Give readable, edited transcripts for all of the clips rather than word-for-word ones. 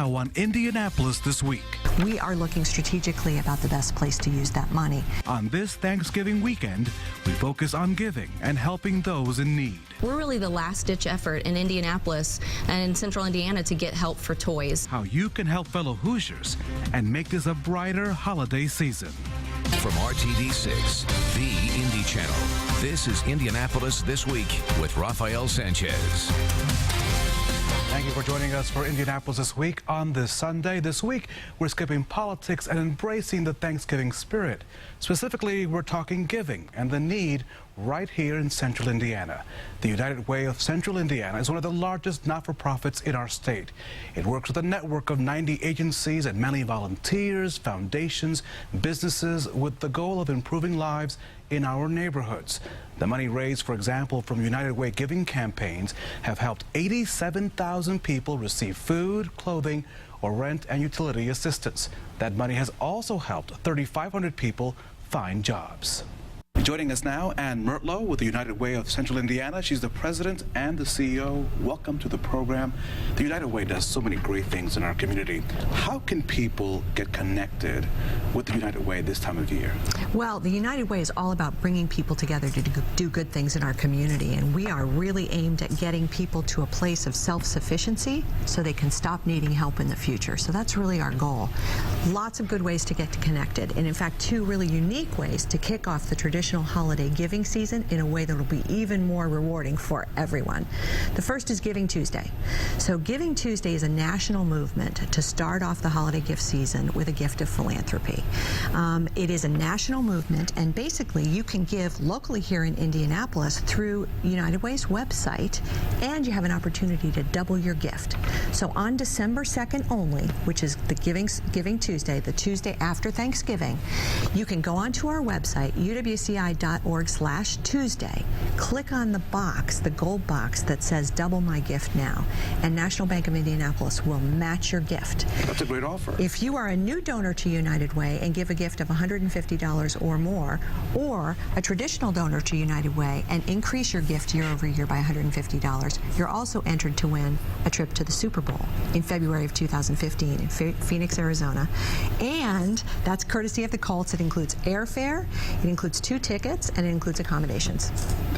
now on Indianapolis This Week. We are looking strategically about the best place to use that money. On this Thanksgiving weekend, we focus on giving and helping those in need. We're really the last-ditch effort in Indianapolis and in central Indiana to get help for toys. How you can help fellow Hoosiers and make this a brighter holiday season. From RTD6, the Indy Channel, this is Indianapolis This Week with Rafael Sanchez. Thank you for joining us for Indianapolis This Week on this Sunday. This week, we're skipping politics and embracing the Thanksgiving spirit. Specifically, we're talking giving and the need right here in central Indiana. The United Way of Central Indiana is one of the largest not-for-profits in our state. It works with a network of 90 agencies and many volunteers, foundations, businesses with the goal of improving lives in our neighborhoods. The money raised, for example, from United Way giving campaigns have helped 87,000 people receive food, clothing, or rent and utility assistance. That money has also helped 3,500 people find jobs. Joining us now, Ann Mertlow with the United Way of Central Indiana. She's the president and the CEO. Welcome to the program. The United Way does so many great things in our community. How can people get connected with the United Way this time of year? Well, the United Way is all about bringing people together to do good things in our community, and we are really aimed at getting people to a place of self-sufficiency so they can stop needing help in the future. So that's really our goal. Lots of good ways to get connected, and in fact, two really unique ways to kick off the traditional holiday giving season in a way that will be even more rewarding for everyone. The first is Giving Tuesday. So Giving Tuesday is a national movement to start off the holiday gift season with a gift of philanthropy. It is a national movement, and basically you can give locally here in Indianapolis through United Way's website, and you have an opportunity to double your gift. So on December 2nd only, which is the Giving Tuesday, the Tuesday after Thanksgiving, you can go onto our website, uwci.org/Tuesday, click on the box, the gold box that says double my gift now, and National Bank of Indianapolis will match your gift. That's a great offer. If you are a new donor to United Way and give a gift of $150 or more, or a traditional donor to United Way and increase your gift year over year by $150, you're also entered to win a trip to the Super Bowl in February of 2015 in Phoenix, Arizona. And that's courtesy of the Colts. It includes airfare, it includes 2 tickets, and it includes accommodations.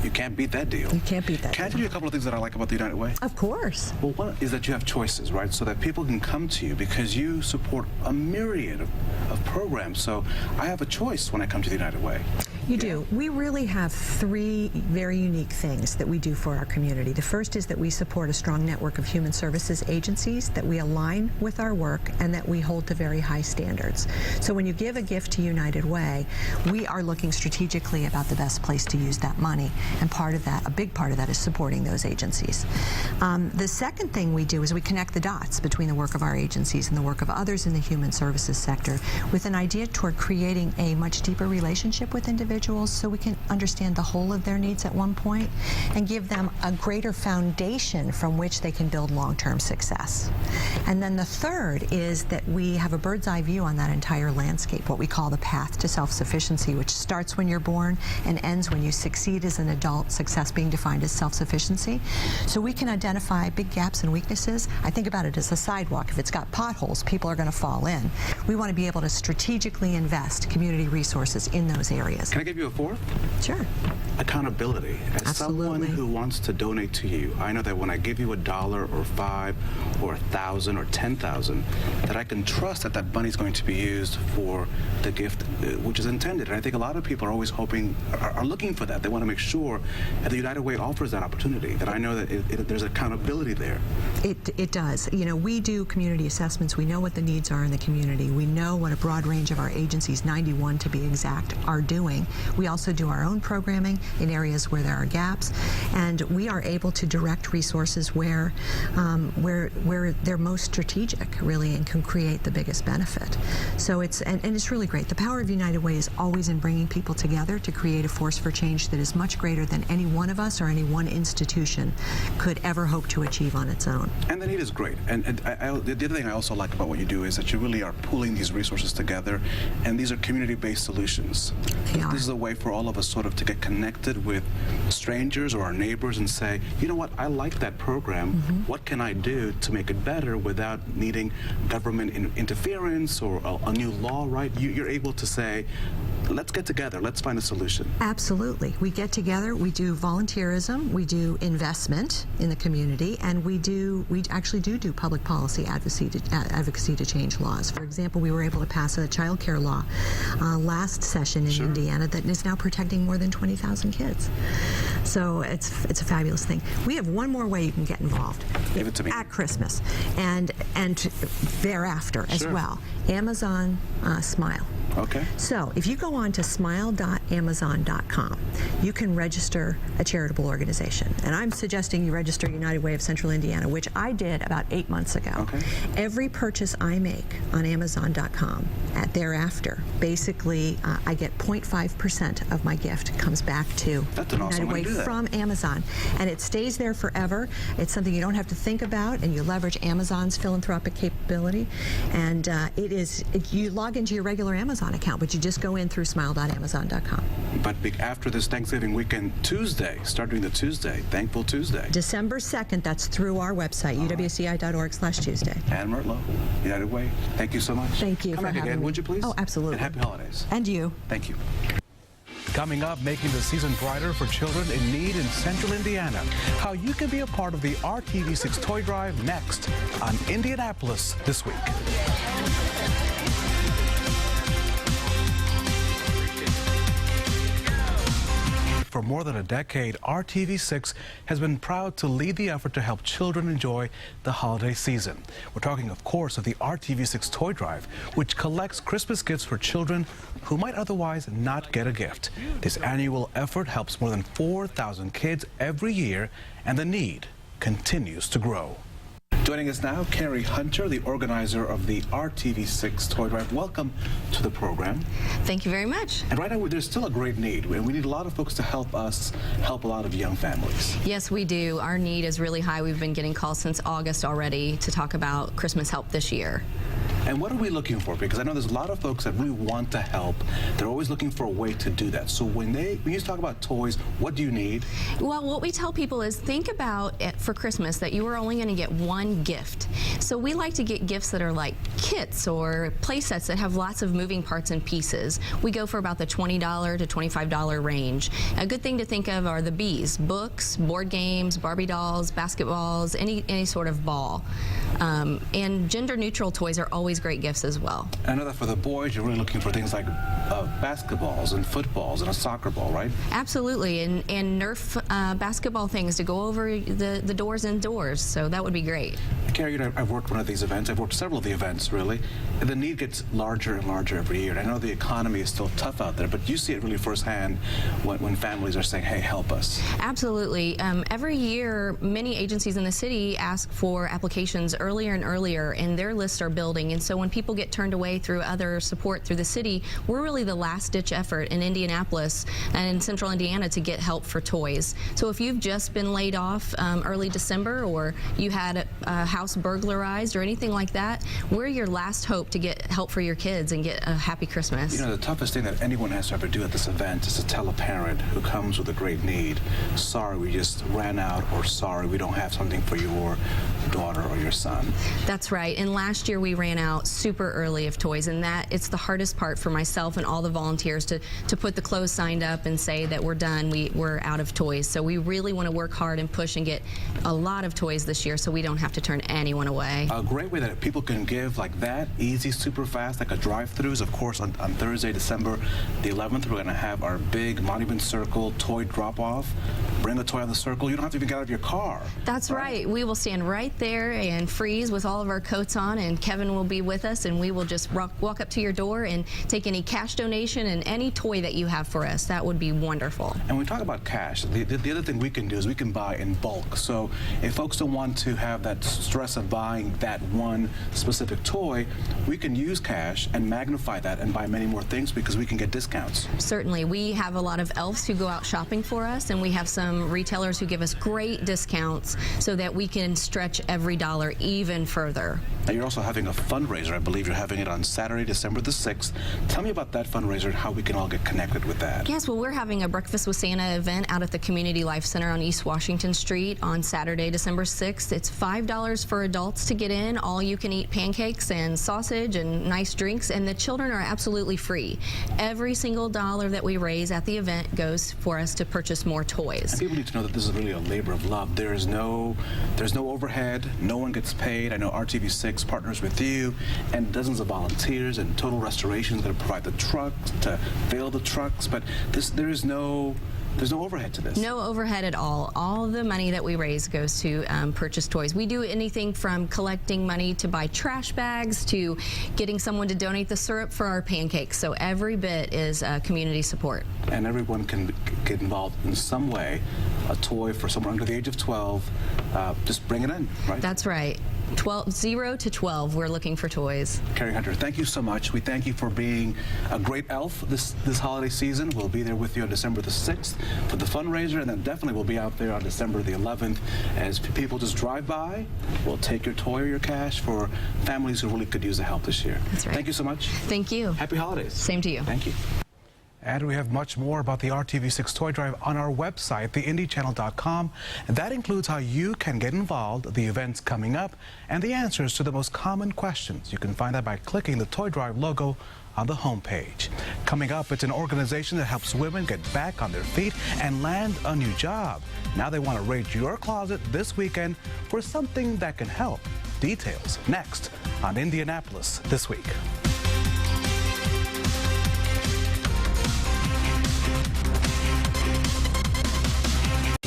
You can't beat that deal. You can't beat that Can I deal. tell you a couple of things that I like about the United Way? Of course. Well, one is that you have choices, right? So that people can come to you because you support a myriad of programs. So I have a choice when I come to the United Way. You do. We really have 3 very unique things that we do for our community. The first is that we support a strong network of human services agencies that we align with our work and that we hold to very high standards. So when you give a gift to United Way, we are looking strategically about the best place to use that money. And part of that, a big part of that, is supporting those agencies. The second thing we do is we connect the dots between the work of our agencies and the work of others in the human services sector with an idea toward creating a much deeper relationship with individuals so we can understand the whole of their needs at one point and give them a greater foundation from which they can build long-term success. And then the third is that we have a bird's eye view on that entire landscape, what we call the path to self-sufficiency, which starts when you're born and ends when you succeed as an adult, success being defined as self-sufficiency. So we can identify big gaps and weaknesses. I think about it as a sidewalk. If it's got potholes, people are going to fall in. We want to be able to strategically invest community resources in those areas. Can I give you a fourth? Sure. Accountability. As someone who wants to donate to you, I know that when I give you $1 or $5 or 1,000 or 10,000, that I can trust that that money is going to be used for the gift which is intended. And I think a lot of people are always hoping, are looking for that. They want to make sure that the United Way offers that opportunity, that I know that there's accountability there. It does. You know, we do community assessments. We know what the needs are in the community. We know what a broad range of our agencies, 91 to be exact, are doing. We also do our own programming in areas where there are gaps, and we are able to direct resources where they're most strategic, really, and can create the biggest benefit. So it's really great. The power of United Way is always in bringing people together to create a force for change that is much greater than any one of us or any one institution could ever hope to achieve on its own. And the need is great. And the other thing I also like about what you do is that you really are pooling these resources together, and these are community-based solutions. They are. This is a way for all of us sort of to get connected with strangers or our neighbors and say, you know what, I like that program. What can I do to make it better without needing government interference or a new law, right? You're able to say, let's get together, let's find a solution. Absolutely. We get together, we do volunteerism, we do investment in the community, and we actually do public policy advocacy to change laws. For example, we were able to pass a child care law last session in Indiana that is now protecting more than 20,000 kids. So it's a fabulous thing. We have one more way you can get involved. Give it to me. At Christmas and thereafter as well. Amazon Smile. Okay. So if you go on to smile.amazon.com, you can register a charitable organization. And I'm suggesting you register United Way of Central Indiana, which I did about 8 months ago. Okay. Every purchase I make on amazon.com thereafter, basically I get 0.5% of my gift comes back to United Way from Amazon. And it stays there forever. It's something you don't have to think about, and you leverage Amazon's philanthropic capability. And you log into your regular Amazon account, but you just go in through smile.amazon.com. But after this Thanksgiving weekend, Tuesday, starting the Tuesday, Thankful Tuesday. December 2nd, that's through our website, uwci.org/Tuesday. Ann Mertlow, United Way, thank you so much. Thank you Come for back having again, me. would you please? Oh, absolutely. And happy holidays. And you. Thank you. Coming up, making the season brighter for children in need in Central Indiana. How you can be a part of the RTV6 Toy Drive next on Indianapolis This Week. For more than a decade, RTV6 has been proud to lead the effort to help children enjoy the holiday season. We're talking, of course, of the RTV6 Toy Drive, which collects Christmas gifts for children who might otherwise not get a gift. This annual effort helps more than 4,000 kids every year, and the need continues to grow. Joining us now, Carrie Hunter, the organizer of the RTV6 Toy Drive. Welcome to the program. Thank you very much. And right now, there's still a great need, and we need a lot of folks to help us help a lot of young families. Yes, we do. Our need is really high. We've been getting calls since August already to talk about Christmas help this year. And what are we looking for? Because I know there's a lot of folks that really want to help. They're always looking for a way to do that. So when you talk about toys, what do you need? Well, what we tell people is think about it for Christmas that you are only going to get one gift. So we like to get gifts that are like kits or play sets that have lots of moving parts and pieces. We go for about the $20 to $25 range. A good thing to think of are the B's: books, board games, Barbie dolls, basketballs, any sort of ball. And gender-neutral toys are always great gifts as well. I know that for the boys, you're really looking for things like basketballs and footballs and a soccer ball, right? Absolutely, and Nerf basketball things to go over the doors indoors, so that would be great. Carrie, you know, I've worked one of these events. I've worked several of the events, really. And the need gets larger and larger every year. And I know the economy is still tough out there, but you see it really firsthand when families are saying, hey, help us. Absolutely. Every year, many agencies in the city ask for applications earlier and earlier, and their lists are building. And so when people get turned away through other support through the city, we're really the last-ditch effort in Indianapolis and in Central Indiana to get help for toys. So if you've just been laid off early December, or you had a house burglarized or anything like that, we're your last hope to get help for your kids and get a happy Christmas. You know, the toughest thing that anyone has to ever do at this event is to tell a parent who comes with a great need, sorry, we just ran out, or sorry, we don't have something for your daughter or your son. That's right. And last year we ran out super early of toys, and it's the hardest part for myself and all the volunteers to put the clothes signed up and say that we're done, we're out of toys. So we really want to work hard and push and get a lot of toys this year so we don't have to turn anyone away. A great way that people can give like that, easy, super fast, like a drive-through is, of course, on Thursday, December the 11th, we're going to have our big Monument Circle toy drop-off. Bring a toy on the circle. You don't have to even get out of your car. That's right. We will stand right there and freeze with all of our coats on, and Kevin will be with us, and we will just walk up to your door and take any cash donation and any toy that you have for us. That would be wonderful. And when we talk about cash, the other thing we can do is we can buy in bulk. So if folks don't want to have that stress of buying that one specific toy, we can use cash and magnify that and buy many more things because we can get discounts. Certainly. We have a lot of elves who go out shopping for us, and we have some retailers who give us great discounts so that we can stretch every dollar even further. Now, you're also having a fundraiser. I believe you're having it on Saturday, December the 6th. Tell me about that fundraiser and how we can all get connected with that. Yes, well, we're having a Breakfast with Santa event out at the Community Life Center on East Washington Street on Saturday, December 6th. It's $5 for adults to get in, all you can eat pancakes and sausage and nice drinks, and the children are absolutely free. Every single dollar that we raise at the event goes for us to purchase more toys. And people need to know that this is really a labor of love. There's no overhead, no one gets paid. I know RTV6 partners with you and dozens of volunteers, and Total Restoration is going to provide the trucks to fill the trucks, but there's no overhead to this. No overhead at all. All the money that we raise goes to purchase toys. We do anything from collecting money to buy trash bags to getting someone to donate the syrup for our pancakes. So every bit is community support. And everyone can get involved in some way. A toy for someone under the age of 12, just bring it in, right? That's right. 0 to 12, we're looking for toys. Carrie Hunter, thank you so much. We thank you for being a great elf this holiday season. We'll be there with you on December the 6th for the fundraiser, and then definitely we'll be out there on December the 11th as people just drive by. We'll take your toy or your cash for families who really could use the help this year. That's right. Thank you so much. Thank you. Happy holidays. Same to you. Thank you. And we have much more about the RTV6 Toy Drive on our website, theindychannel.com. And that includes how you can get involved, the events coming up, and the answers to the most common questions. You can find that by clicking the Toy Drive logo on the homepage. Coming up, it's an organization that helps women get back on their feet and land a new job. Now they want to raid your closet this weekend for something that can help. Details next on Indianapolis This Week.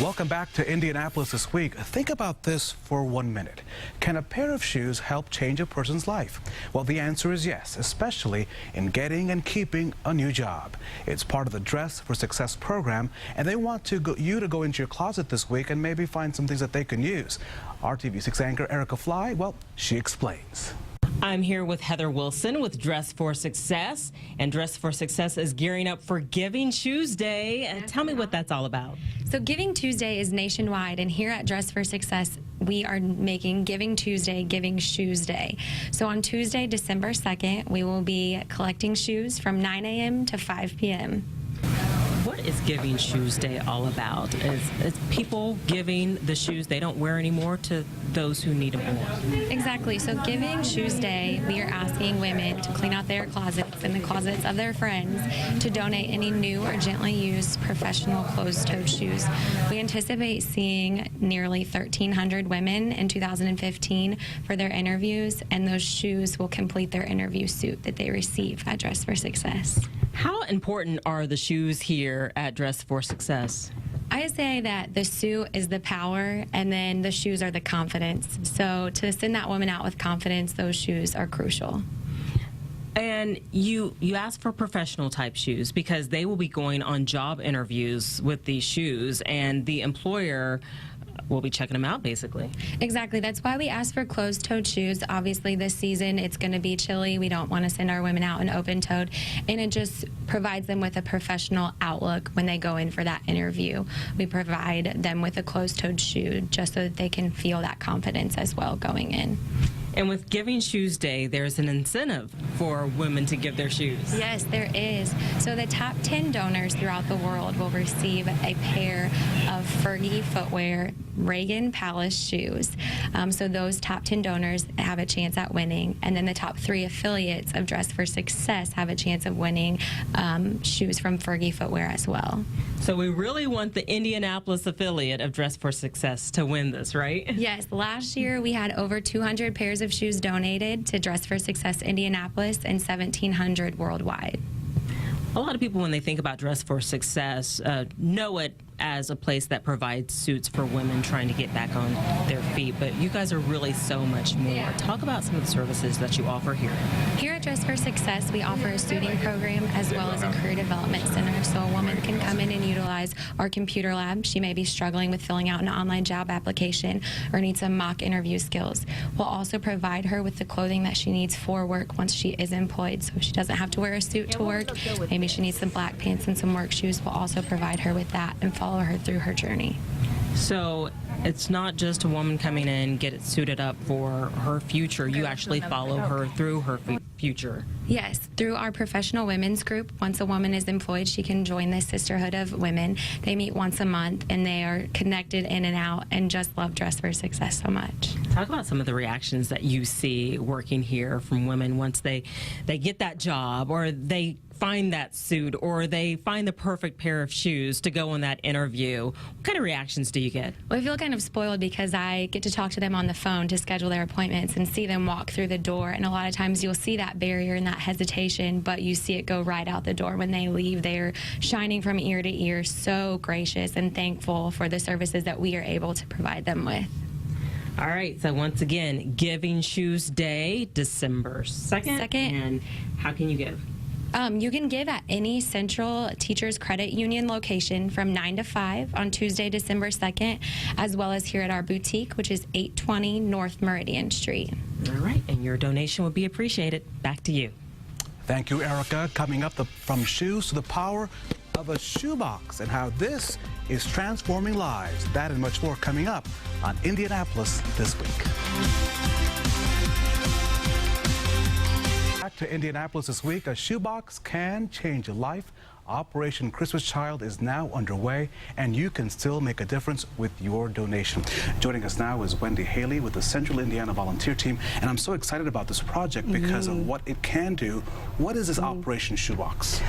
Welcome back to Indianapolis This Week. Think about this for 1 minute. Can a pair of shoes help change a person's life? Well, the answer is yes, especially in getting and keeping a new job. It's part of the Dress for Success program, and they want you to go into your closet this week and maybe find some things that they can use. RTV6 anchor Erica Fly, well, she explains. I'm here with Heather Wilson with Dress for Success, and Dress for Success is gearing up for Giving Tuesday. Tell me what that's all about. So Giving Tuesday is nationwide, and here at Dress for Success, we are making Giving Tuesday Giving Shoes Day. So on Tuesday, December 2nd, we will be collecting shoes from 9 a.m. to 5 p.m. What is Giving Shoes Day all about? Is people giving the shoes they don't wear anymore to those who need them more? Exactly. So Giving Shoes Day, we are asking women to clean out their closets and the closets of their friends to donate any new or gently used professional closed-toed shoes. We anticipate seeing nearly 1,300 women in 2015 for their interviews, and those shoes will complete their interview suit that they receive at Dress for Success. How important are the shoes here at Dress for Success? I say that the suit is the power, and then the shoes are the confidence. So to send that woman out with confidence, those shoes are crucial. And you ask for professional type shoes because they will be going on job interviews with these shoes, and the employer will be checking them out, basically. Exactly. That's why we ask for closed-toed shoes. Obviously, this season, it's going to be chilly. We don't want to send our women out in open-toed, and it just provides them with a professional outlook when they go in for that interview. We provide them with a closed-toed shoe just so that they can feel that confidence as well going in. And with Giving Shoes Day, there's an incentive for women to give their shoes. Yes, there is. So the top 10 donors throughout the world will receive a pair of Fergie Footwear Reagan Palace shoes. So those top 10 donors have a chance at winning. And then the top 3 affiliates of Dress for Success have a chance of winning shoes from Fergie Footwear as well. So we really want the Indianapolis affiliate of Dress for Success to win this, right? Yes, last year we had over 200 pairs of shoes donated to Dress for Success Indianapolis and 1,700 worldwide. A lot of people, when they think about Dress for Success, know it as a place that provides suits for women trying to get back on their feet, but you guys are really so much more. Talk about some of the services that you offer here. Here at Dress for Success, we offer a suiting program as well as a career development center, so a woman can come in and utilize our computer lab. She may be struggling with filling out an online job application or needs some mock interview skills. We'll also provide her with the clothing that she needs for work once she is employed, so she doesn't have to wear a suit to work. Maybe she needs some black pants and some work shoes. We'll also provide her with that and follow her through her journey. So it's not just a woman coming in, get it suited up for her future. You actually follow her through her future. Yes, through our professional women's group. Once a woman is employed, she can join the Sisterhood of Women. They meet once a month, and they are connected in and out and just love Dress for Success so much. Talk about some of the reactions that you see working here from women once they get that job, or they find that suit, or they find the perfect pair of shoes to go on that interview. What kind of reactions do you get? Well, I feel kind of spoiled because I get to talk to them on the phone to schedule their appointments and see them walk through the door. And a lot of times you'll see that barrier and that hesitation, but you see it go right out the door when they leave. They're shining from ear to ear, so gracious and thankful for the services that we are able to provide them with. All right, so once again, Giving Shoes Day, December 2nd. And how can you give? You can give at any Central Teachers Credit Union location from 9 to 5 on Tuesday, December 2nd, as well as here at our boutique, which is 820 North Meridian Street. All right, and your donation would be appreciated. Back to you. Thank you, Erica. Coming up, from shoes to the power of a shoebox and how this is transforming lives. That and much more coming up on Indianapolis This Week. Back to Indianapolis This Week. A shoebox can change a life. Operation Christmas Child is now underway, and you can still make a difference with your donation. Joining us now is Wendy Haley with the Central Indiana Volunteer Team, and I'm so excited about this project because of what it can do. What is this Operation Shoebox?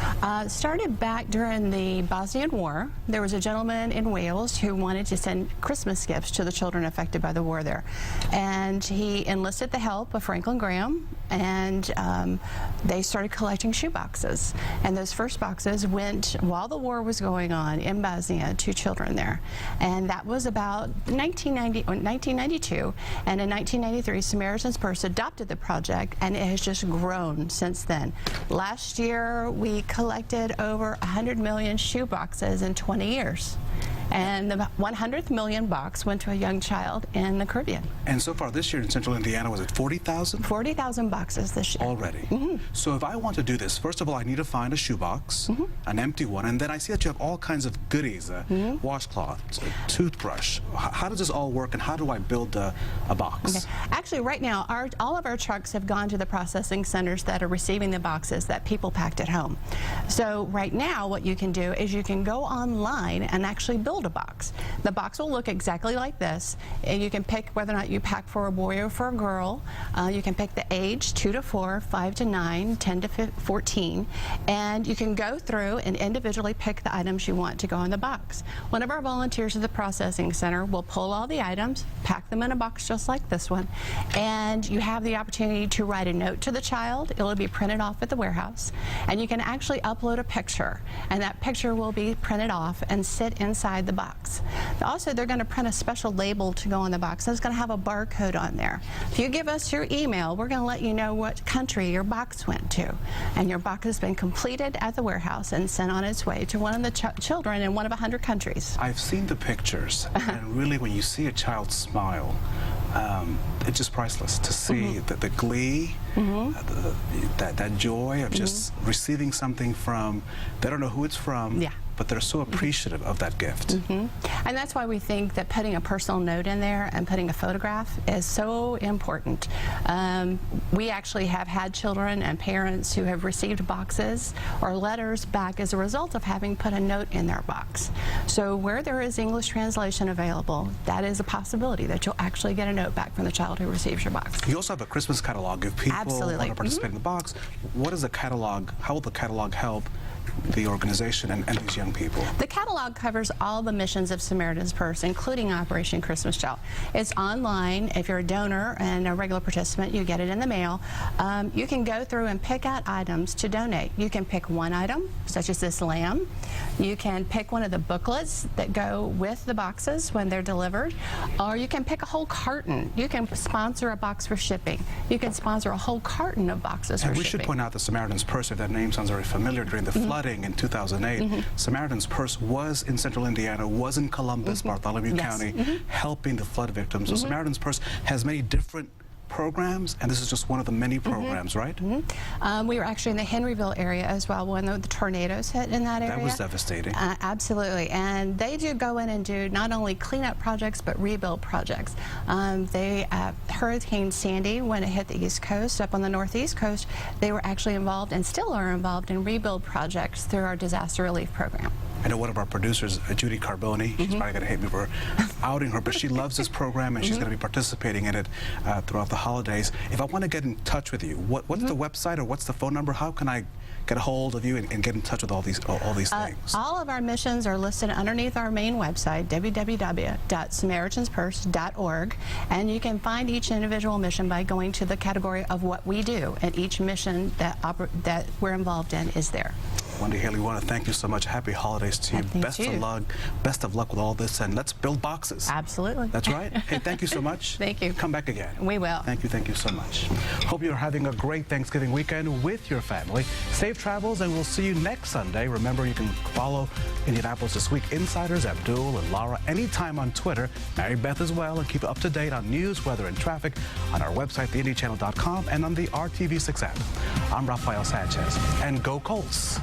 Started back during the Bosnian War. There was a gentleman in Wales who wanted to send Christmas gifts to the children affected by the war there, and he enlisted the help of Franklin Graham, and they started collecting shoeboxes, and those first boxes went while the war was going on in Bosnia to children there, and that was about 1992, and in 1993 Samaritan's Purse adopted the project, and it has just grown since then. Last year we collected over 100 million shoe boxes in 20 years. And the 100th million box went to a young child in the Caribbean. And so far this year in Central Indiana, was it 40,000? 40,000 boxes this year. Already. So if I want to do this, first of all, I need to find a shoebox, an empty one, and then I see that you have all kinds of goodies, washcloth, toothbrush. How does this all work, and how do I build a box? Okay. Actually, right now, all of our trucks have gone to the processing centers that are receiving the boxes that people packed at home. So right now, what you can do is you can go online and actually build a box. The box will look exactly like this, and you can pick whether or not you pack for a boy or for a girl. You can pick the age, 2 to 4, 5 to 9, 10 to 14, and you can go through and individually pick the items you want to go in the box. One of our volunteers at the processing center will pull all the items, pack them in a box just like this one, and you have the opportunity to write a note to the child. It will be printed off at the warehouse, and you can actually upload a picture, and that picture will be printed off and sit inside the box. Also, they're going to print a special label to go on the box. It's going to have a barcode on there. If you give us your email, we're going to let you know what country your box went to, and your box has been completed at the warehouse and sent on its way to one of the children in one of 100 countries. I've seen the pictures, and really when you see a child smile, it's just priceless to see the glee, that joy of just receiving something from, they don't know who it's from, but they're so appreciative of that gift. And that's why we think that putting a personal note in there and putting a photograph is so important. We actually have had children and parents who have received boxes or letters back as a result of having put a note in their box. So where there is English translation available, that is a possibility that you'll actually get a note back from the child who receives your box. You also have a Christmas catalog. If people want to participate in the box, what is the catalog? How will the catalog help the organization and these young people? The catalog covers all the missions of Samaritan's Purse, including Operation Christmas Child. It's online. If you're a donor and a regular participant, you get it in the mail. You can go through and pick out items to donate. You can pick one item, such as this lamb. You can pick one of the booklets that go with the boxes when they're delivered, or you can pick a whole carton. You can sponsor a box for shipping. You can sponsor a whole carton of boxes for shipping. And we should point out the Samaritan's Purse, if that name sounds very familiar, during the flooding in 2008, Samaritan's Purse was in Central Indiana, was in Columbus, Bartholomew County, helping the flood victims. So Samaritan's Purse has many different programs, and this is just one of the many programs, right? We were actually in the Henryville area as well when the tornadoes hit in that area. That was devastating. Absolutely, and they do go in and do not only cleanup projects but rebuild projects. Hurricane Sandy, when it hit the East Coast, up on the Northeast Coast, they were actually involved and still are involved in rebuild projects through our disaster relief program. I know one of our producers, Judy Carboni, she's probably going to hate me for outing her, but she loves this program and she's going to be participating in it throughout the holidays. If I want to get in touch with you, what's the website or what's the phone number? How can I get a hold of you and get in touch with all these things? All of our missions are listed underneath our main website, www.samaritanspurse.org, and you can find each individual mission by going to the category of what we do, and each mission that we're involved in is there. Wendy Haley, we want to thank you so much. Happy holidays to you. Best of luck with all this, and let's build boxes. Absolutely. That's right. Hey, thank you so much. Thank you. Come back again. We will. Thank you so much. Hope you're having a great Thanksgiving weekend with your family. Safe travels, and we'll see you next Sunday. Remember, you can follow Indianapolis This Week insiders, Abdul and Laura, anytime on Twitter, Mary Beth as well, and keep up to date on news, weather, and traffic on our website, theindychannel.com, and on the RTV6 app. I'm Rafael Sanchez, and go Colts.